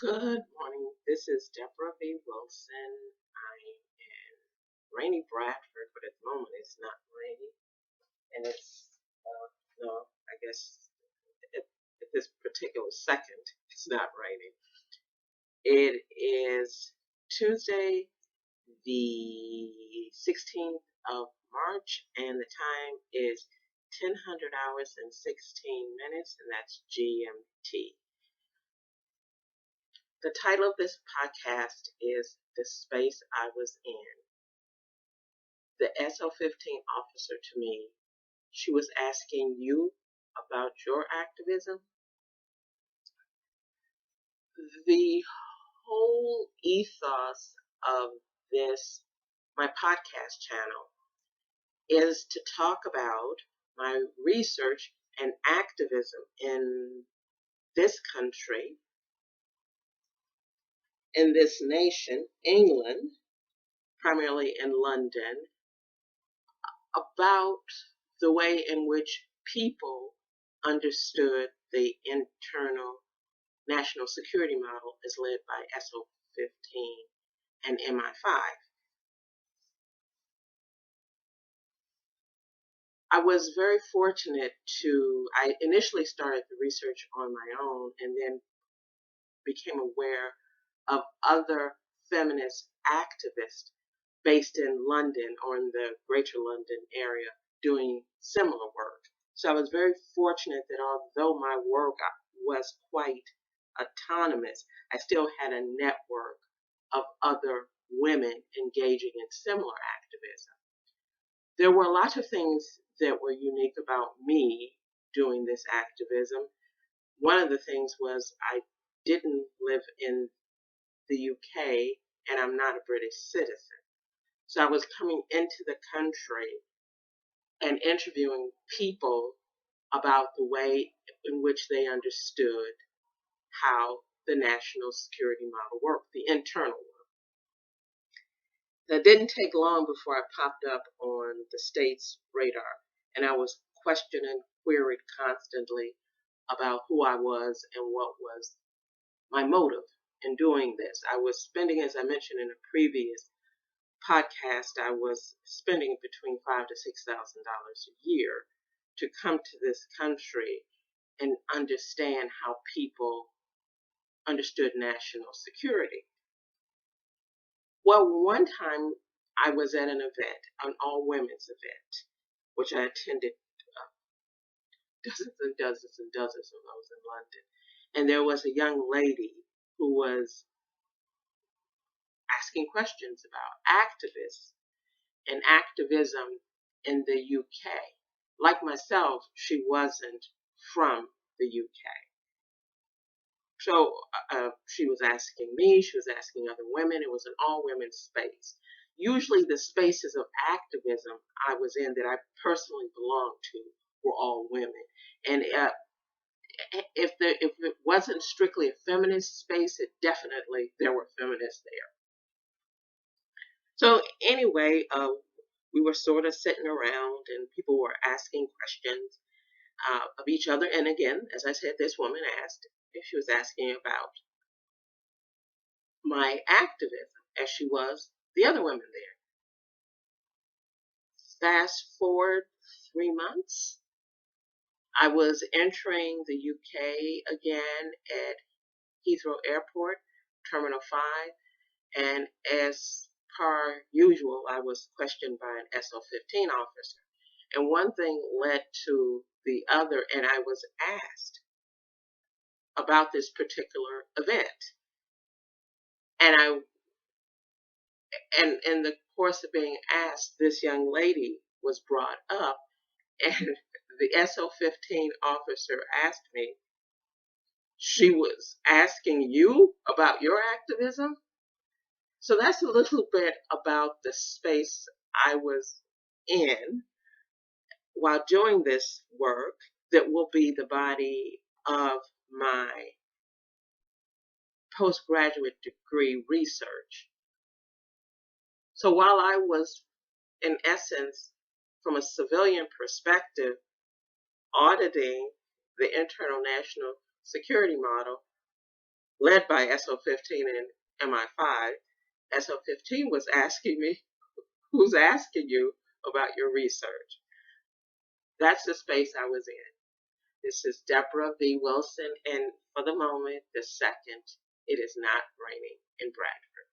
Good morning. This is Debra Wilson. I'm in rainy Bradford, but at the moment it's not rainy. And no, I guess at this particular second, it's not raining. It is Tuesday, the 16th of March, and the time is 1000 hours and 16 minutes, and that's GMT. The title of this podcast is The Space I Was In. The SO15 officer to me, she was asking you about your activism. The whole ethos of this, my podcast channel, is to talk about my research and activism in this country, in this nation, England, primarily in London, about the way in which people understood the internal national security model as led by SO15 and MI5. I was very fortunate I initially started the research on my own and then became aware of other feminist activists based in London or in the Greater London area doing similar work. So I was very fortunate that although my work was quite autonomous, I still had a network of other women engaging in similar activism. There were a lot of things that were unique about me doing this activism. One of the things was I didn't live in the UK and I'm not a British citizen. So I was coming into the country and interviewing people about the way in which they understood how the national security model worked, the internal one. That didn't take long before I popped up on the state's radar, and I was questioned and queried constantly about who I was and what was my motive in doing this. I was spending, as I mentioned in a previous podcast, I was spending between $5,000 to $6,000 a year to come to this country and understand how people understood national security. Well, one time I was at an event, an all-women's event, which I attended dozens and dozens and dozens of those in London. And there was a young lady who was asking questions about activists and activism in the UK. Like myself, she wasn't from the UK. So she was asking me, she was asking other women. It was an all-women space. Usually the spaces of activism I was in that I personally belonged to were all women. And if it wasn't strictly a feminist space, there were feminists there. So anyway, we were sort of sitting around and people were asking questions of each other. And again, as I said, this woman asked if she was asking about my activism as she was the other women there. Fast forward 3 months, I was entering the UK again at Heathrow Airport, Terminal 5, and as per usual, I was questioned by an SO15 officer. And one thing led to the other, and I was asked about this particular event. And in the course of being asked, this young lady was brought up, and the SO15 officer asked me, she was asking you about your activism? So that's a little bit about the space I was in while doing this work that will be the body of my postgraduate degree research. So while I was, in essence, from a civilian perspective, auditing the internal national security model, led by SO15 and MI5. SO15 was asking me, who's asking you about your research? That's the space I was in. This is Debra V. Wilson, and for the moment, the second, it is not raining in Bradford.